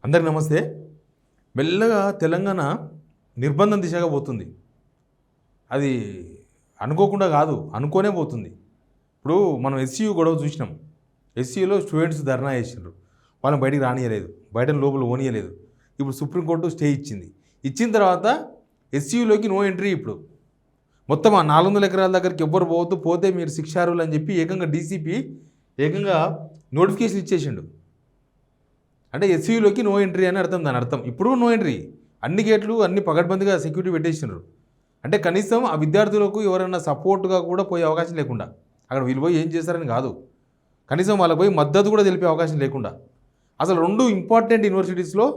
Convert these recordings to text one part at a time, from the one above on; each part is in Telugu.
అందరికి నమస్తే. మెల్లగా తెలంగాణ నిర్బంధం దిశగా పోతుంది. అది అనుకోకుండా కాదు, అనుకోనే పోతుంది. ఇప్పుడు మనం ఎస్సీయూ గొడవ చూసినాం. ఎస్సీయూలో స్టూడెంట్స్ ధర్నా చేసిండ్రు, వాళ్ళని బయటికి రానియలేదు, బయట లోపల ఓనియలేదు. ఇప్పుడు సుప్రీంకోర్టు స్టే ఇచ్చింది. ఇచ్చిన తర్వాత ఎస్సీయూలోకి నో ఎంట్రీ. ఇప్పుడు మొత్తం ఆ 400 ఎకరాల దగ్గరికి ఎవ్వరు పోవద్దు, పోతే మీరు శిక్షార్హులు అని చెప్పి ఏకంగా డీసీపీ నోటిఫికేషన్ ఇచ్చేసిండు. అంటే ఎస్సీయూలోకి నో ఎంట్రీ అని అర్థం. దాని అర్థం ఇప్పుడు నో ఎంట్రీ, అన్ని గేట్లు అన్ని పగడ్బందీగా సెక్యూరిటీ పెట్టేసినారు. అంటే కనీసం ఆ విద్యార్థులకు ఎవరైనా సపోర్ట్గా కూడా పోయే అవకాశం లేకుండా, అక్కడ వీళ్ళు పోయి ఏం చేస్తారని కాదు, కనీసం వాళ్ళకి పోయి మద్దతు కూడా తెలిపే అవకాశం లేకుండా అసలు 2 ఇంపార్టెంట్ యూనివర్సిటీస్లో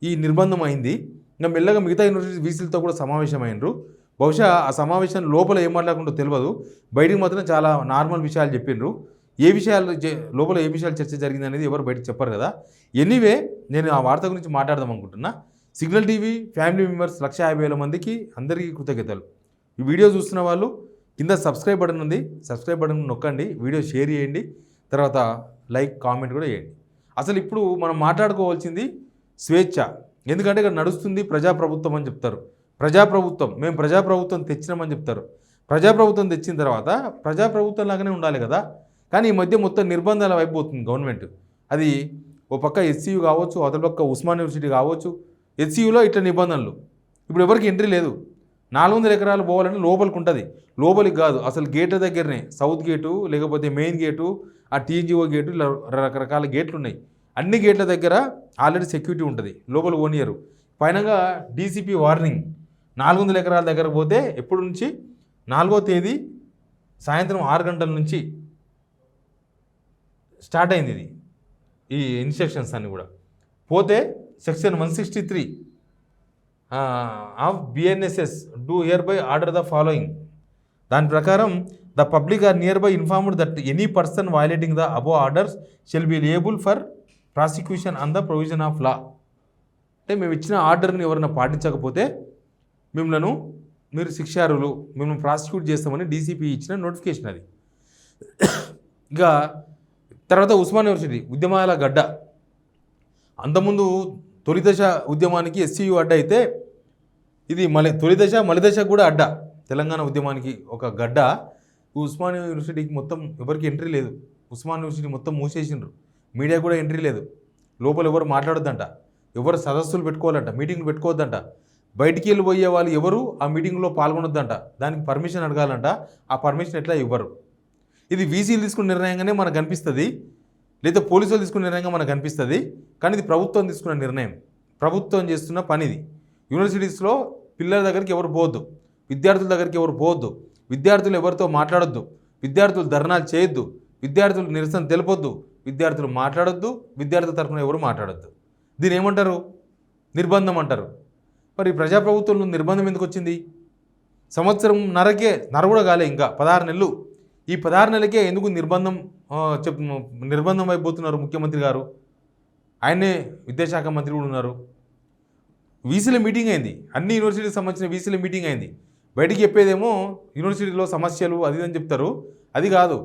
ఈ నిర్బంధం అయింది. ఇంకా మెల్లగా మిగతా యూనివర్సిటీ వీసీలతో కూడా సమావేశమైనరు. బహుశా ఆ సమావేశం లోపల ఏం మాట్లాడకుండా తెలియదు, బయటికి మాత్రం చాలా నార్మల్ విషయాలు చెప్పిండ్రు. ఏ విషయాలు లోపల ఏ విషయాలు చర్చ జరిగింది అనేది ఎవరు బయటకు చెప్పారు కదా. ఎనీవే, నేను ఆ వార్త గురించి మాట్లాడదాం అనుకుంటున్నా. సిగ్నల్ టీవీ ఫ్యామిలీ మెంబర్స్ 150,000 మందికి అందరికీ కృతజ్ఞతలు. ఈ వీడియో చూస్తున్న వాళ్ళు కింద సబ్స్క్రైబ్ బటన్ ఉంది, సబ్స్క్రైబ్ బటన్ నొక్కండి, వీడియో షేర్ చేయండి, తర్వాత లైక్ కామెంట్ కూడా చేయండి. అసలు ఇప్పుడు మనం మాట్లాడుకోవాల్సింది స్వేచ్ఛ. ఎందుకంటే ఇక్కడ నడుస్తుంది ప్రజాప్రభుత్వం అని చెప్తారు. ప్రజాప్రభుత్వం, మేము ప్రజాప్రభుత్వం తెచ్చినామని చెప్తారు. ప్రజాప్రభుత్వం తెచ్చిన తర్వాత ప్రజాప్రభుత్వం లాగానే ఉండాలి కదా. కానీ ఈ మధ్య మొత్తం నిర్బంధాల వైపు పోతుంది గవర్నమెంట్. అది ఓ పక్క ఎస్సీయూ కావచ్చు, అతని పక్క ఉస్మాన్ యూనివర్సిటీ కావచ్చు. ఎస్సీయూలో ఇట్లా నిబంధనలు. ఇప్పుడు ఎవరికి ఎంట్రీ లేదు. 400 ఎకరాలు పోవాలంటే లోపలికి ఉంటుంది, లోపలికి కాదు, అసలు గేట్ల దగ్గరనే, సౌత్ గేటు లేకపోతే మెయిన్ గేటు, ఆ టీఎన్జిఓ గేటు, ఇలా రకరకాల గేట్లు ఉన్నాయి. అన్ని గేట్ల దగ్గర ఆల్రెడీ సెక్యూరిటీ ఉంటుంది, లోపల ఓనియరు. పైనగా డీసీపీ వార్నింగ్. 400 ఎకరాల దగ్గర పోతే ఎప్పటి నుంచి 4వ తేదీ సాయంత్రం 6 గంటల నుంచి స్టార్ట్ అయింది ఇది, ఈ ఇన్స్ట్రక్షన్స్ అన్నీ కూడా. పోతే section 163 of BNSS do hereby order the following. దాని ప్రకారం the public are near by informed that any person violating the above orders shall be liable for prosecution on the provision of law. అంటే మేము ఇచ్చిన ఆర్డర్ని ఎవరైనా పాటించకపోతే మీరు శిక్షార్హులు, మిమ్మల్ని ప్రాసిక్యూట్ చేస్తామని డీసీపీ ఇచ్చిన నోటిఫికేషన్ అది. ఇక తర్వాత ఉస్మాన్ యూనివర్సిటీ ఉద్యమాల గడ్డ. అంతకుముందు తొలిదశ ఉద్యమానికి ఎస్సీయూ అడ్డ అయితే, ఇది తొలిదశ మలిదశకు కూడా అడ్డ. తెలంగాణ ఉద్యమానికి ఒక గడ్డ. ఉస్మాన్ యూనివర్సిటీకి మొత్తం ఎవరికి ఎంట్రీ లేదు. ఉస్మాన్ యూనివర్సిటీ మొత్తం మూసేసిండ్రు, మీడియా కూడా ఎంట్రీ లేదు. లోపల ఎవరు మాట్లాడొద్దంట, ఎవరు సదస్సులు పెట్టుకోవాలంట, మీటింగ్లు పెట్టుకోవద్దంట, బయటికి వెళ్ళి పోయే వాళ్ళు ఎవరు ఆ మీటింగ్లో పాల్గొనొద్దంట, దానికి పర్మిషన్ అడగాలంట. ఆ పర్మిషన్ ఎట్లా ఇవ్వరు. ఇది వీసీలు తీసుకున్న నిర్ణయంగానే మనకు అనిపిస్తుంది, లేదా పోలీసులు తీసుకున్న నిర్ణయంగా మనకు అనిపిస్తుంది. కానీ ఇది ప్రభుత్వం తీసుకున్న నిర్ణయం, ప్రభుత్వం చేస్తున్న పని ఇది. యూనివర్సిటీస్లో పిల్లల దగ్గరికి ఎవరు పోవద్దు, విద్యార్థుల దగ్గరికి ఎవరు పోవద్దు, విద్యార్థులు ఎవరితో మాట్లాడొద్దు, విద్యార్థులు ధర్నాలు చేయొద్దు, విద్యార్థులు నిరసన తెలపొద్దు, విద్యార్థులు మాట్లాడొద్దు, విద్యార్థుల తరఫున ఎవరు మాట్లాడొద్దు. దీని ఏమంటారు? నిర్బంధం అంటారు. మరి ప్రజాప్రభుత్వంలో నిర్బంధం ఎందుకు వచ్చింది? సంవత్సరం నర కూడా కాలే, ఇంకా 16 నెలలు. ఈ 16 నెలలకే ఎందుకు నిర్బంధం అయిపోతున్నారు ముఖ్యమంత్రి గారు? ఆయనే విద్యాశాఖ మంత్రి కూడా ఉన్నారు. వీసీల మీటింగ్ అయింది, అన్ని యూనివర్సిటీకి సంబంధించిన వీసీల మీటింగ్ అయింది. బయటికి చెప్పేదేమో యూనివర్సిటీలో సమస్యలు అది అని చెప్తారు. అది కాదు,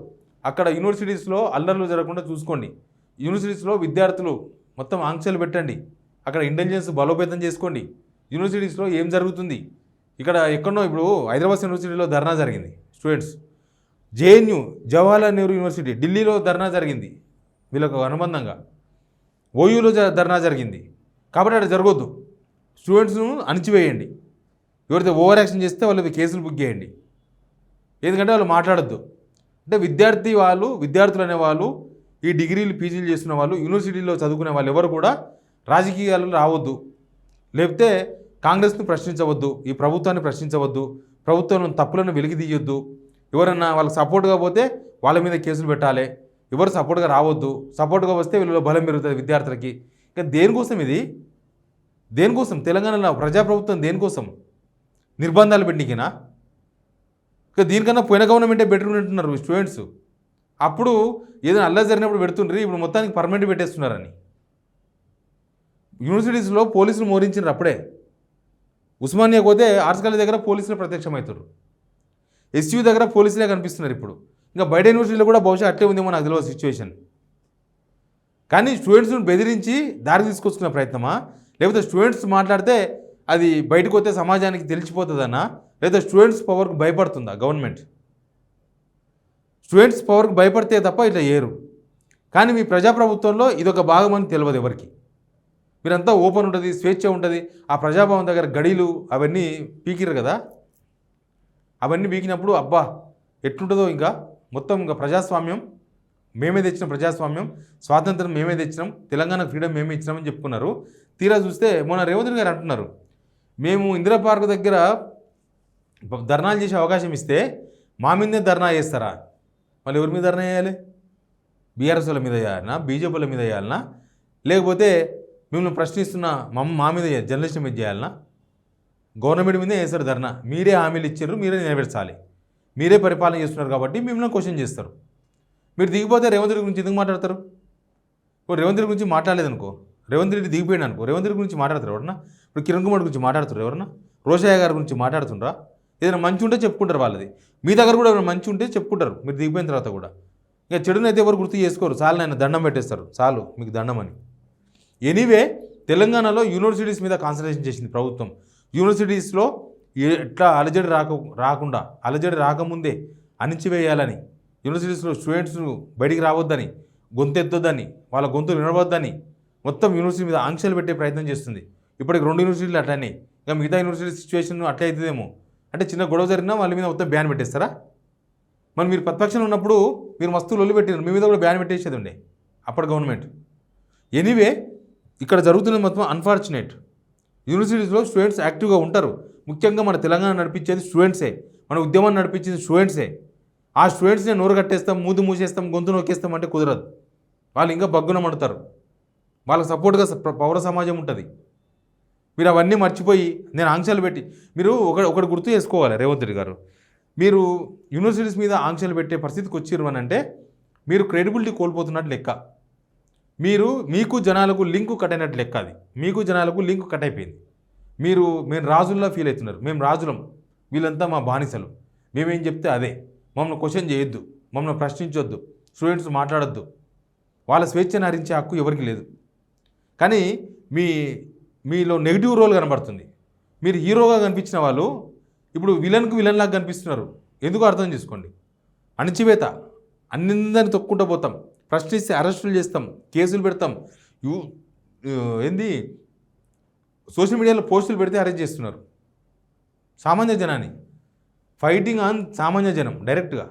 అక్కడ యూనివర్సిటీస్లో అల్లర్లు జరగకుండా చూసుకోండి. యూనివర్సిటీస్లో విద్యార్థులు మొత్తం ఆంక్షలు పెట్టండి. అక్కడ ఇంటెలిజెన్స్ బలోపేతం చేసుకోండి. యూనివర్సిటీస్లో ఏం జరుగుతుంది? ఇక్కడ ఎక్కడో ఇప్పుడు హైదరాబాద్ యూనివర్సిటీలో ధర్నా జరిగింది students. JNU Jawaharlal Nehru university ఢిల్లీలో ధర్నా జరిగింది వీళ్ళకు అనుబంధంగా. ఓయూలో ధర్నా జరిగింది. కాబట్టి అక్కడ జరగొద్దు. స్టూడెంట్స్ను అణిచివేయండి. ఎవరైతే ఓవర్ యాక్షన్ చేస్తే వాళ్ళకి కేసులు బుక్ చేయండి. ఎందుకంటే వాళ్ళు మాట్లాడొద్దు. అంటే విద్యార్థులు అనేవాళ్ళు, ఈ డిగ్రీలు పీజీలు చేస్తున్న వాళ్ళు, యూనివర్సిటీలో చదువుకునే వాళ్ళు ఎవరు కూడా రాజకీయాలలో రావద్దు, లేకపోతే కాంగ్రెస్ను ప్రశ్నించవద్దు, ఈ ప్రభుత్వాన్ని ప్రశ్నించవద్దు, ప్రభుత్వం తప్పులను వెలికి తీయొద్దు. ఎవరన్నా వాళ్ళకి సపోర్ట్గా పోతే వాళ్ళ మీద కేసులు పెట్టాలి. ఎవరు సపోర్ట్గా రావద్దు, సపోర్ట్గా వస్తే వీళ్ళలో బలం పెరుగుతుంది విద్యార్థులకి. ఇక దేనికోసం ఇది? దేనికోసం తెలంగాణలో ప్రజాప్రభుత్వం? దేనికోసం? నిర్బంధాలు పెట్టికినా? ఇక దీనికన్నా పోయిన గవర్నమెంటే పెట్టుకుంటున్నారు స్టూడెంట్స్. అప్పుడు ఏదైనా అల్లరి జరిగినప్పుడు పెడుతుండ్రి, ఇప్పుడు మొత్తానికి పర్మనెంట్ పెట్టేస్తున్నారని. యూనివర్సిటీస్లో పోలీసులు మోరించినారు అప్పుడే. ఉస్మానియా పోతే ఆర్ట్స్ కాలేజ్ దగ్గర పోలీసులు ప్రత్యక్షమవుతారు, ఎస్యూ దగ్గర పోలీసులే కనిపిస్తున్నారు ఇప్పుడు. ఇంకా బయట యూనివర్సిటీలో కూడా బహుశా అట్లే ఉందేమో నాకు తెలియదు సిచ్యువేషన్. కానీ స్టూడెంట్స్ని బెదిరించి దారి తీసుకొచ్చుకునే ప్రయత్నమా, లేకపోతే స్టూడెంట్స్ మాట్లాడితే అది బయటకు వస్తే సమాజానికి తెలిసిపోతుందన్నా, లేదా స్టూడెంట్స్ పవర్కి భయపడుతుందా గవర్నమెంట్? స్టూడెంట్స్ పవర్కి భయపడితే తప్ప ఇట్లా చేయరు. కానీ మీ ప్రజాప్రభుత్వంలో ఇదొక భాగం అని తెలియదు ఎవరికి. మీరంతా ఓపెన్ ఉంటుంది, స్వేచ్ఛ ఉంటుంది. ఆ ప్రజాభవన్ దగ్గర గడీలు అవన్నీ పీకిరు కదా, అవన్నీ పీకినప్పుడు అబ్బా ఎట్లుంటుందో. ఇంకా మొత్తం ఇంకా ప్రజాస్వామ్యం మేమే తెచ్చిన ప్రజాస్వామ్యం, స్వాతంత్రం మేమే తెచ్చినాం, తెలంగాణకు ఫ్రీడమ్ మేమే ఇచ్చినామని చెప్పుకున్నారు. తీరా చూస్తే మొన్న రేవంత్ రెడ్డి గారు అంటున్నారు, మేము ఇందిరా పార్క్ దగ్గర ధర్నాలు చేసే అవకాశం ఇస్తే మా మీదే ధర్నా చేస్తారా? మళ్ళీ ఎవరి మీద ధర్నా చేయాలి? బీఆర్ఎస్ వాళ్ళ మీద చేయాలన్నా, బీజేపీ వాళ్ళ మీద చేయాలన్నా, లేకపోతే మిమ్మల్ని ప్రశ్నిస్తున్న మా మీద జర్నలిస్టుల మీద చేయాలన్నా? గవర్నమెంట్ మీదే చేస్తారు ధర్నా. మీరే హామీలు ఇచ్చారు, మీరే నెరవేర్చాలి. మీరే పరిపాలన చేస్తున్నారు కాబట్టి మిమ్మల్ని క్వశ్చన్ చేస్తారు. మీరు దిగిపోతే రేవంత్ రెడ్డి గురించి ఎందుకు మాట్లాడతారు? రేవంత్ రెడ్డి గురించి మాట్లాడలేదనుకో, రేవంత్ రెడ్డి దిగిపోయాడు అనుకో, రేవంత్ రెడ్డి గురించి మాట్లాడతారు ఎవరన్నా? ఇప్పుడు కిరణ్ కుమార్ గురించి మాట్లాడుతారు ఎవరన్నా? రోషయ్య గారి గురించి మాట్లాడుతుండ్రా? ఏదైనా మంచి ఉంటే చెప్పుకుంటారు వాళ్ళది. మీ దగ్గర కూడా ఏమైనా మంచి ఉంటే చెప్పుకుంటారు మీరు దిగిపోయిన తర్వాత కూడా. ఇక చెడునైతే ఎవరు గుర్తు చేసుకోరు. చాలు ఆయన దండం పెట్టేస్తారు, చాలు మీకు దండం అని. ఎనీవే, తెలంగాణలో యూనివర్సిటీస్ మీద కాన్సన్ట్రేషన్ చేసింది ప్రభుత్వం. యూనివర్సిటీస్లో ఎట్లా అలజడి రాకుండా, అలజడి రాకముందే అణిచివేయాలని, యూనివర్సిటీస్లో స్టూడెంట్స్ బయటికి రావద్దని, గొంతెత్తొద్దని, వాళ్ళ గొంతు వినవద్దని మొత్తం యూనివర్సిటీ మీద ఆంక్షలు పెట్టే ప్రయత్నం చేస్తుంది. ఇప్పటికి 2 యూనివర్సిటీలు అట్లనే, ఇక మిగతా యూనివర్సిటీ సిచ్యువేషన్ అట్లే అవుతుందేమో. అంటే చిన్న గొడవ జరిగినా వాళ్ళ మీద మొత్తం బ్యాన్ పెట్టేస్తారా? మరి మీరు ప్రతిపక్షంలో ఉన్నప్పుడు మీరు మస్తు లొల్లి పెట్టారు, మీ మీద కూడా బ్యాన్ పెట్టేసేది ఉండే అప్పటి గవర్నమెంట్. ఎనీవే, ఇక్కడ జరుగుతున్నది మొత్తం అన్ఫార్చునేట్. యూనివర్సిటీస్లో స్టూడెంట్స్ యాక్టివ్గా ఉంటారు. ముఖ్యంగా మన తెలంగాణ నడిపించేది స్టూడెంట్సే, మన ఉద్యమాన్ని నడిపించేది స్టూడెంట్సే. ఆ స్టూడెంట్స్ని నోరు కట్టేస్తాం, మూదు మూసేస్తాం, గొంతు నొక్కేస్తాం అంటే కుదరదు. వాళ్ళు ఇంకా బగ్గున మడతారు. వాళ్ళకి సపోర్ట్గా పౌర సమాజం ఉంటుంది. మీరు అవన్నీ మర్చిపోయి నేను ఆంక్షలు పెట్టి, మీరు ఒకటి గుర్తు చేసుకోవాలి రేవంత్ రెడ్డి గారు, మీరు యూనివర్సిటీస్ మీద ఆంక్షలు పెట్టే పరిస్థితికి వచ్చిర్రు అని అంటే మీరు క్రెడిబిలిటీ కోల్పోతున్నట్టు లెక్క. మీకు జనాలకు లింకు కట్ అయినట్టు లెక్క. అది మీకు జనాలకు లింకు కట్ అయిపోయింది. మేము రాజుల్లా ఫీల్ అవుతున్నారు. మేము రాజులం, వీళ్ళంతా మా బానిసలు, మేమేం చెప్తే అదే, మమ్మల్ని క్వశ్చన్ చేయొద్దు, మమ్మల్ని ప్రశ్నించొద్దు, స్టూడెంట్స్ మాట్లాడొద్దు, వాళ్ళ స్వేచ్ఛను హరించే హక్కు ఎవరికి లేదు. కానీ మీలో నెగిటివ్ రోల్ కనబడుతుంది. మీరు హీరోగా కనిపించిన వాళ్ళు ఇప్పుడు విలన్లాగా కనిపిస్తున్నారు. ఎందుకు అర్థం చేసుకోండి. అణచివేత, అన్నిందని తొక్కుంటూ పోతాం, ప్రశ్నిస్తే అరెస్టులు చేస్తాం, కేసులు పెడతాం. సోషల్ మీడియాలో పోస్టులు పెడితే అరెస్ట్ చేస్తున్నారు సామాన్య జనాన్ని. ఫైటింగ్ ఆన్ సామాన్య జనం డైరెక్ట్గా.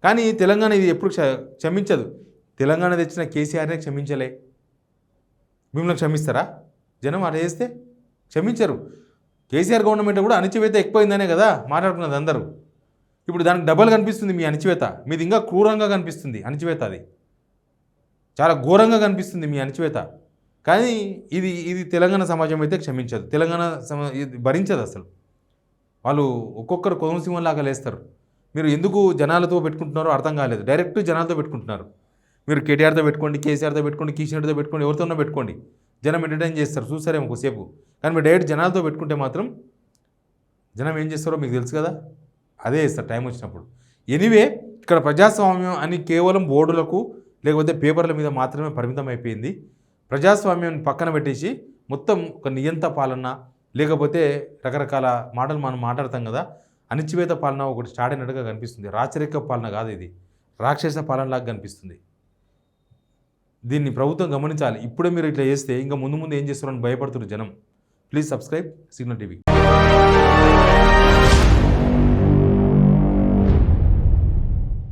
కానీ తెలంగాణ ఇది ఎప్పుడు క్షమించదు. తెలంగాణ తెచ్చిన కేసీఆర్నే క్షమించలే. మిమ్మల్ని క్షమిస్తారా జనం? అలా చేస్తే క్షమించరు. కేసీఆర్ గవర్నమెంట్ కూడా అణచివేత ఎక్కువైందనే కదా మాట్లాడుకున్నది అందరూ. ఇప్పుడు దానికి డబల్ కనిపిస్తుంది మీ అణచివేత. మీది ఇంకా క్రూరంగా కనిపిస్తుంది అణచివేత. అది చాలా ఘోరంగా కనిపిస్తుంది మీ అణచివేత. కానీ ఇది తెలంగాణ సమాజం అయితే క్షమించదు. తెలంగాణ భరించదు అసలు. వాళ్ళు ఒక్కొక్కరు కోనసీమలాగా లేస్తారు. మీరు ఎందుకు జనాలతో పెట్టుకుంటున్నారో అర్థం కాలేదు. డైరెక్ట్ జనాలతో పెట్టుకుంటున్నారు. మీరు కేటీఆర్తో పెట్టుకోండి, కేసీఆర్తో పెట్టుకోండి, కిషన్ రెడ్డితో పెట్టుకోండి, ఎవరితోనో పెట్టుకోండి, జనం ఎంటర్టైన్ చేస్తారు, చూస్తారేమో కొద్దిసేపు. కానీ మీరు డైరెక్ట్ జనాలతో పెట్టుకుంటే మాత్రం జనం ఏం చేస్తారో మీకు తెలుసు కదా, అదే చేస్తారు టైం వచ్చినప్పుడు. ఎనీవే, ఇక్కడ ప్రజాస్వామ్యం అని కేవలం బోర్డులకు లేకపోతే పేపర్ల మీద మాత్రమే పరిమితం అయిపోయింది. ప్రజాస్వామ్యాన్ని పక్కన పెట్టేసి మొత్తం ఒక నియంత పాలన, లేకపోతే రకరకాల మాటలు మనం మాట్లాడతాం కదా, అణచివేత పాలన ఒకటి స్టార్ట్ అయినట్టుగా కనిపిస్తుంది. రాచరిక పాలన కాదు ఇది, రాక్షస పాలనలాగా కనిపిస్తుంది. దీన్ని ప్రభుత్వం గమనించాలి. ఇప్పుడే మీరు ఇట్లా చేస్తే ఇంకా ముందు ఏం చేస్తారని భయపడుతున్నారు జనం. Please subscribe signal TV.